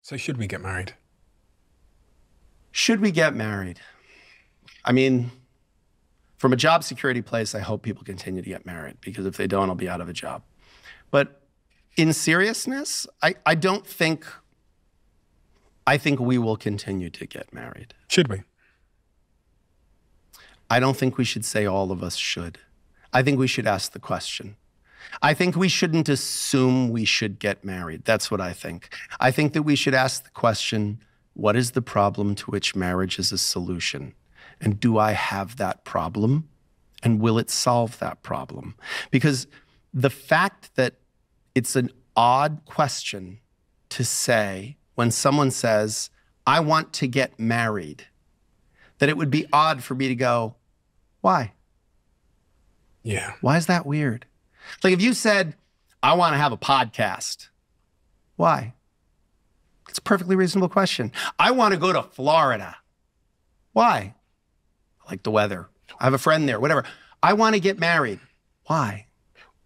So should we get married? Should we get married? I mean, from a job security place, I hope people continue to get married, because if they don't, I'll be out of a job. But in seriousness, I think we will continue to get married. Should we? I don't think we should say all of us should. I think we should ask the question. I think we shouldn't assume we should get married. That's what I think. I think that we should ask the question, what is the problem to which marriage is a solution? And do I have that problem? And will it solve that problem? Because the fact that it's an odd question to say when someone says, I want to get married, that it would be odd for me to go, why? Yeah. Why is that weird? Like if you said, I want to have a podcast, why? It's a perfectly reasonable question. I want to go to Florida. Why? I like the weather. I have a friend there, whatever. I want to get married. Why?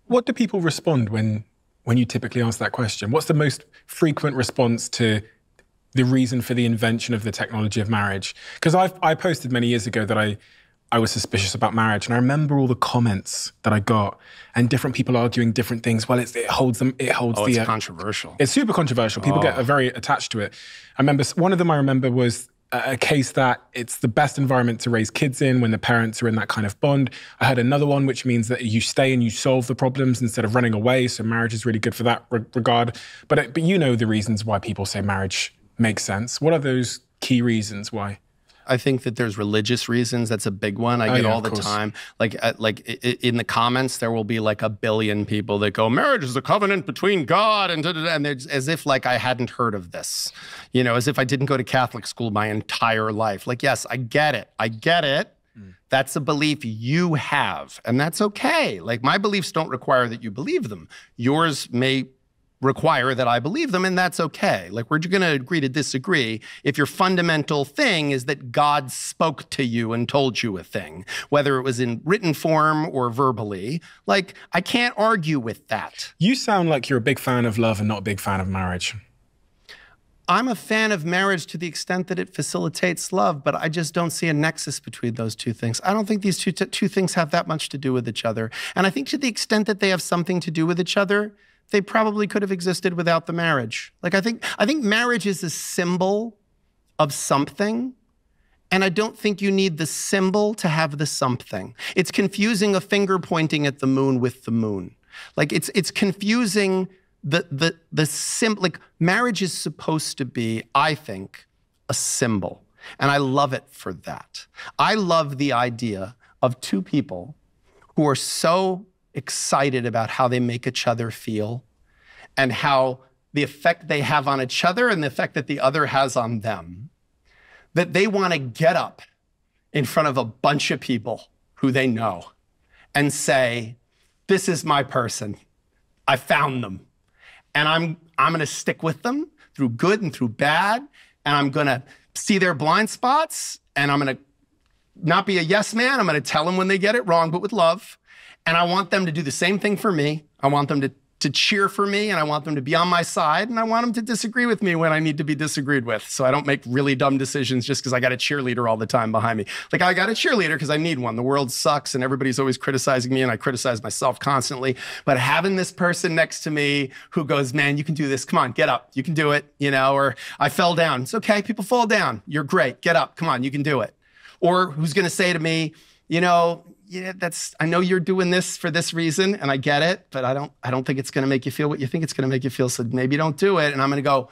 What do people respond when you typically ask that question? What's the most frequent response to the reason for the invention of the technology of marriage? Because I posted many years ago that I was suspicious about marriage, and I remember all the comments that I got and different people arguing different things. Well, it holds it's controversial. It's super controversial. People get very attached to it. I remember one of them was a case that it's the best environment to raise kids in when the parents are in that kind of bond. I heard another one, which means that you stay and you solve the problems instead of running away. So marriage is really good for that regard. But you know the reasons why people say marriage makes sense. What are those key reasons why? I think that there's religious reasons. That's a big one. I get all the time. Like in the comments, there will be like 1 billion people that go, marriage is a covenant between God and and it's as if like I hadn't heard of this, you know, as if I didn't go to Catholic school my entire life. Like, yes, I get it. I get it. That's a belief you have, and that's okay. Like my beliefs don't require that you believe them. Yours may require that I believe them, and that's okay. Like we're going to agree to disagree if your fundamental thing is that God spoke to you and told you a thing, whether it was in written form or verbally. Like I can't argue with that. You sound like you're a big fan of love and not a big fan of marriage. I'm a fan of marriage to the extent that it facilitates love, but I just don't see a nexus between those two things. I don't think these two things have that much to do with each other. And I think to the extent that they have something to do with each other, they probably could have existed without the marriage. Like I think marriage is a symbol of something, and I don't think you need the symbol to have the something. It's confusing a finger pointing at the moon with the moon. Like it's confusing like marriage is supposed to be, I think, a symbol. And I love it for that. I love the idea of two people who are so excited about how they make each other feel and how the effect they have on each other and the effect that the other has on them, that they want to get up in front of a bunch of people who they know and say, this is my person. I found them. And I'm going to stick with them through good and through bad. And I'm going to see their blind spots. And I'm going to not be a yes man. I'm going to tell them when they get it wrong, but with love. And I want them to do the same thing for me. I want them to cheer for me, and I want them to be on my side, and I want them to disagree with me when I need to be disagreed with. So I don't make really dumb decisions just because I got a cheerleader all the time behind me. Like I got a cheerleader because I need one. The world sucks and everybody's always criticizing me, and I criticize myself constantly. But having this person next to me who goes, man, you can do this. Come on, get up. You can do it. You know, or I fell down. It's okay. People fall down. You're great. Get up. Come on, you can do it. Or who's going to say to me, you know, yeah, I know you're doing this for this reason, and I get it, but I don't think it's going to make you feel what you think it's going to make you feel, so maybe don't do it. And I'm going to go,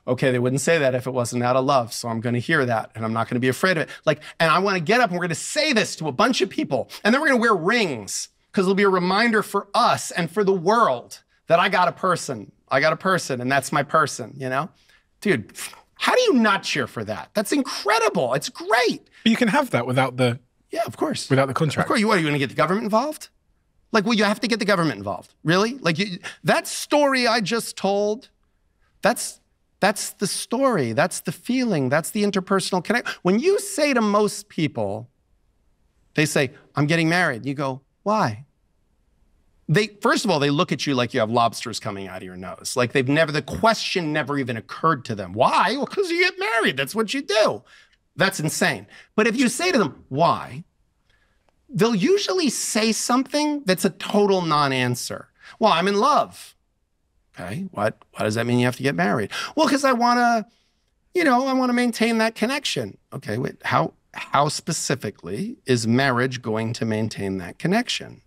okay, they wouldn't say that if it wasn't out of love, so I'm going to hear that, and I'm not going to be afraid of it. Like, and I want to get up, and we're going to say this to a bunch of people, and then we're going to wear rings, because it'll be a reminder for us and for the world that I got a person, and that's my person, you know? Dude, how do you not cheer for that? That's incredible. It's great. But you can have that without the... Yeah, of course. Without the contract. Of course. Are you going to get the government involved? Like, well, you have to get the government involved. Really? Like, that story I just told, that's the story. That's the feeling. That's the interpersonal connect. When you say to most people, they say, I'm getting married. You go, why? First of all, they look at you like you have lobsters coming out of your nose. Like the question never even occurred to them. Why? Well, because you get married. That's what you do. That's insane. But if you say to them, why? They'll usually say something that's a total non-answer. Well, I'm in love. Okay, why does that mean you have to get married? Well, because I want to maintain that connection. Okay, wait, how specifically is marriage going to maintain that connection?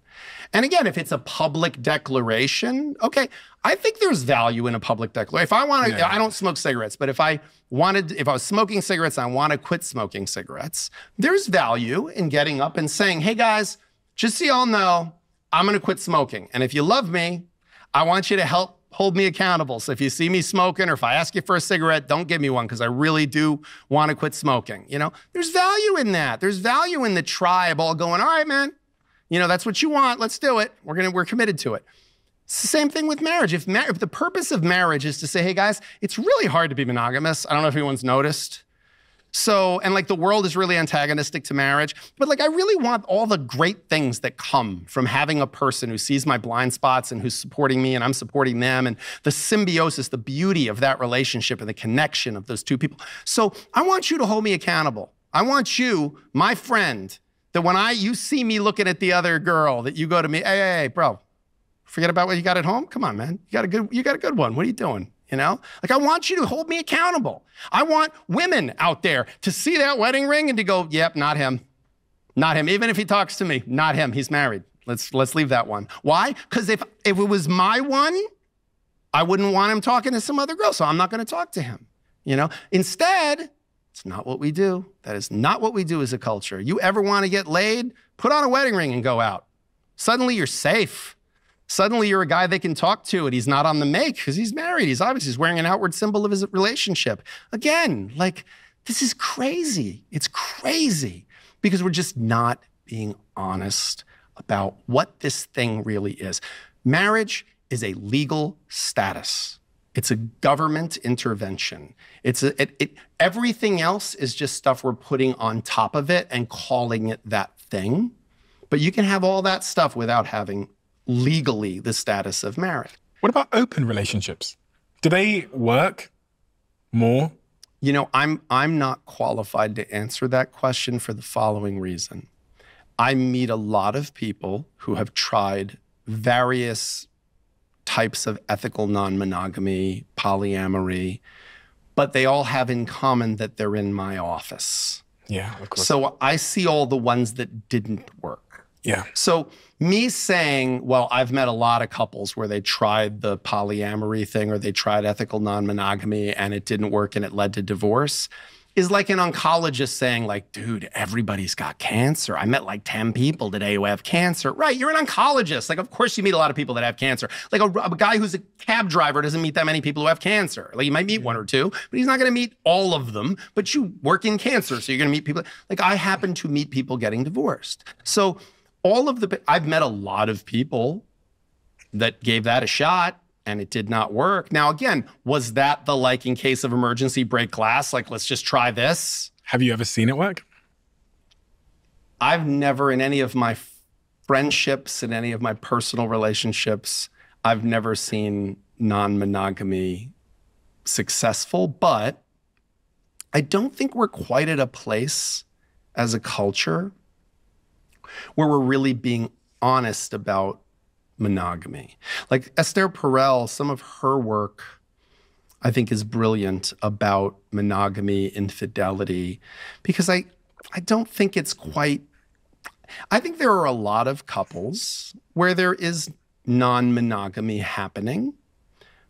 And again, if it's a public declaration, okay, I think there's value in a public declaration. If I want to, I don't smoke cigarettes, but if I was smoking cigarettes, and I want to quit smoking cigarettes, there's value in getting up and saying, hey guys, just so y'all know, I'm going to quit smoking. And if you love me, I want you to help hold me accountable. So if you see me smoking or if I ask you for a cigarette, don't give me one because I really do want to quit smoking. There's value in that. There's value in the tribe all going, all right, man, that's what you want. Let's do it. We're committed to it. It's the same thing with marriage. If the purpose of marriage is to say, hey guys, it's really hard to be monogamous. I don't know if anyone's noticed. So, and the world is really antagonistic to marriage, but I really want all the great things that come from having a person who sees my blind spots and who's supporting me and I'm supporting them, and the symbiosis, the beauty of that relationship and the connection of those two people. So I want you to hold me accountable. I want you, my friend, that when you see me looking at the other girl, that you go to me, hey, bro, forget about what you got at home? Come on, man. You got a good one. What are you doing? I want you to hold me accountable. I want women out there to see that wedding ring and to go, yep, not him. Not him. Even if he talks to me, not him. He's married. Let's leave that one. Why? Because if it was my one, I wouldn't want him talking to some other girl, so I'm not going to talk to him. Instead, it's not what we do. That is not what we do as a culture. You ever want to get laid? Put on a wedding ring and go out. Suddenly you're safe. Suddenly you're a guy they can talk to and he's not on the make because he's married. He's wearing an outward symbol of his relationship. Again, this is crazy. It's crazy because we're just not being honest about what this thing really is. Marriage is a legal status. It's a government intervention. Everything else is just stuff we're putting on top of it and calling it that thing. But you can have all that stuff without having legally the status of marriage. What about open relationships? Do they work more? I'm not qualified to answer that question for the following reason. I meet a lot of people who have tried various types of ethical non-monogamy, polyamory, but they all have in common that they're in my office. Yeah, of course. So I see all the ones that didn't work. Yeah. So me saying, well, I've met a lot of couples where they tried the polyamory thing or they tried ethical non-monogamy and it didn't work and it led to divorce is like an oncologist saying dude, everybody's got cancer. I met 10 people today who have cancer. Right, you're an oncologist. Of course you meet a lot of people that have cancer. A guy who's a cab driver doesn't meet that many people who have cancer. You might meet one or two, but he's not going to meet all of them. But you work in cancer, so you're going to meet people. I happen to meet people getting divorced. So I've met a lot of people that gave that a shot and it did not work. Now, again, was that in case of emergency, break glass? Let's just try this? Have you ever seen it work? I've never, in any of my friendships, in any of my personal relationships, I've never seen non-monogamy successful, but I don't think we're quite at a place as a culture where we're really being honest about monogamy. Esther Perel, some of her work, I think, is brilliant about monogamy, infidelity, because I don't think it's quite, I think there are a lot of couples where there is non-monogamy happening,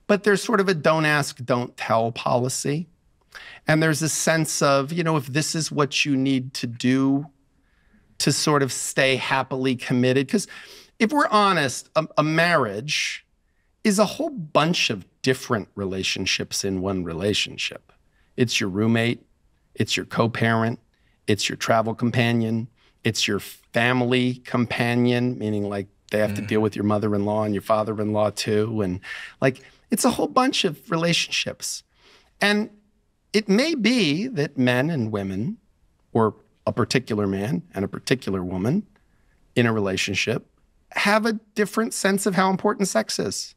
but there's sort of a don't ask, don't tell policy. And there's a sense of, if this is what you need to do to sort of stay happily committed. Because if we're honest, a marriage is a whole bunch of different relationships in one relationship. It's your roommate, it's your co-parent, it's your travel companion, it's your family companion, meaning they have to deal with your mother-in-law and your father-in-law too. And it's a whole bunch of relationships. And it may be that men and women, or a particular man and a particular woman in a relationship, have a different sense of how important sex is.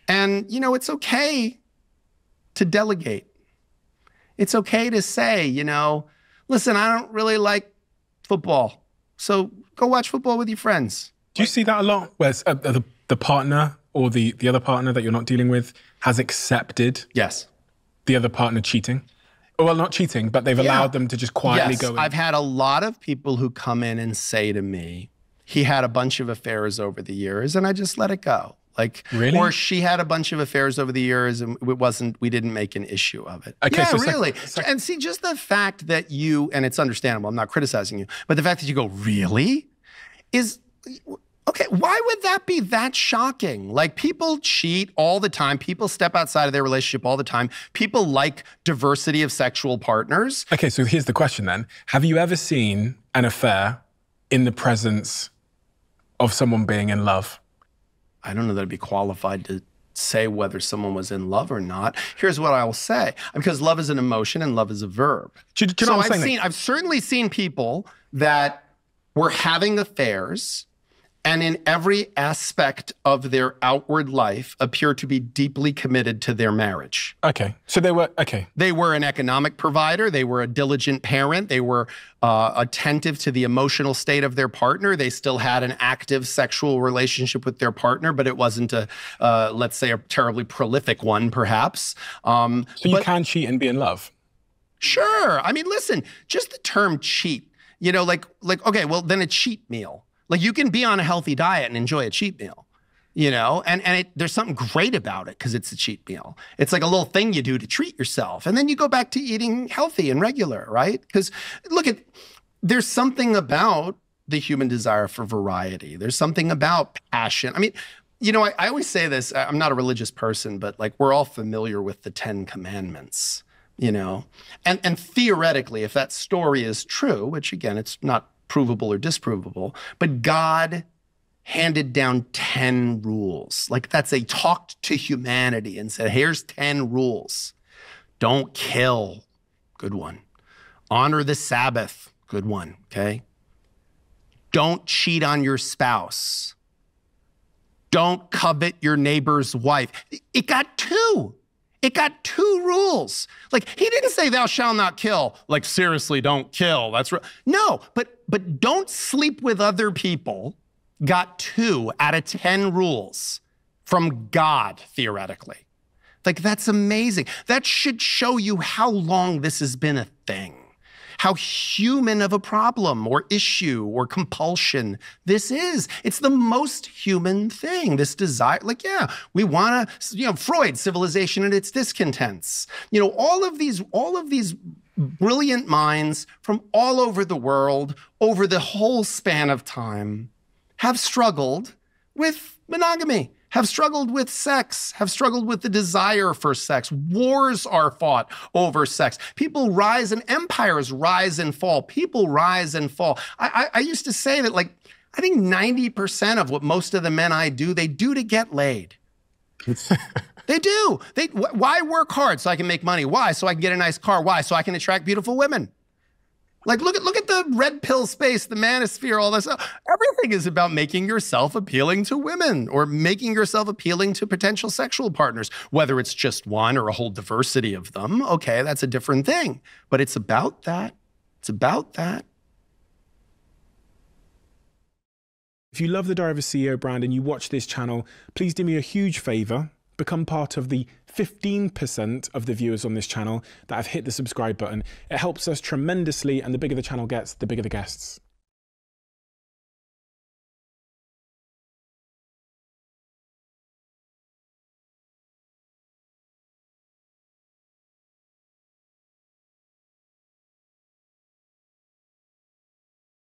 And, you know, it's okay to delegate. It's okay to say, you know, listen, I don't really like football, so go watch football with your friends. Do you see that a lot, where the partner or the other partner that you're not dealing with has accepted the other partner cheating? Well, not cheating, but they've allowed them to just quietly go in. I've had a lot of people who come in and say to me, he had a bunch of affairs over the years and I just let it go. Like, really? Or she had a bunch of affairs over the years and we didn't make an issue of it. Okay, yeah, so really. And see, just the fact that you, and it's understandable, I'm not criticizing you, but the fact that you go, really? Is, okay, why would that be that shocking? Like, people cheat all the time. People step outside of their relationship all the time. People like diversity of sexual partners. Okay, so here's the question then. Have you ever seen an affair in the presence of someone being in love? I don't know that I'd be qualified to say whether someone was in love or not. Here's what I will say, because love is an emotion and love is a verb. Do you know what I'm saying? I've certainly seen people that were having affairs and in every aspect of their outward life appear to be deeply committed to their marriage. Okay, so they were, okay. They were an economic provider. They were a diligent parent. They were attentive to the emotional state of their partner. They still had an active sexual relationship with their partner, but it wasn't a, let's say, a terribly prolific one, perhaps. So you can cheat and be in love? Sure. I mean, listen, just the term cheat, you know, like, okay, well, then a cheat meal. Like, you can be on a healthy diet and enjoy a cheat meal, you know, and there's something great about it because it's a cheat meal. It's like a little thing you do to treat yourself. And then you go back to eating healthy and regular, right? Because look, there's something about the human desire for variety. There's something about passion. I mean, you know, I always say this, I'm not a religious person, but like, we're all familiar with the 10 Commandments, you know, and theoretically, if that story is true, which again, it's not provable or disprovable, but God handed down 10 rules. Like, that's a talked to humanity and said, here's 10 rules. Don't kill, good one. Honor the Sabbath, good one, okay? Don't cheat on your spouse. Don't covet your neighbor's wife. It got 2. It got 2 rules. Like, he didn't say thou shalt not kill. Like, seriously, don't kill. That's right. No, but don't sleep with other people got 2 out of 10 rules from God, theoretically. Like, that's amazing. That should show you how long this has been a thing. How human of a problem or issue or compulsion this is. It's the most human thing, this desire. Like, yeah, we want to, you know, Freud, Civilization and Its Discontents. You know, all of these brilliant minds from all over the world, over the whole span of time, have struggled with monogamy, have struggled with sex, have struggled with the desire for sex. Wars are fought over sex. People rise and empires rise and fall. People rise and fall. I used to say that, like, I think 90% of what most of the men I do, they do to get laid. They do. Why work hard? So I can make money. Why? So I can get a nice car. Why? So I can attract beautiful women. Like, look at the red pill space, the manosphere, all this. Everything is about making yourself appealing to women or making yourself appealing to potential sexual partners, whether it's just one or a whole diversity of them. Okay, that's a different thing. But it's about that. It's about that. If you love the Diary of a CEO brand and you watch this channel, please do me a huge favor. Become part of the 15% of the viewers on this channel that have hit the subscribe button. It helps us tremendously, and the bigger the channel gets, the bigger the guests.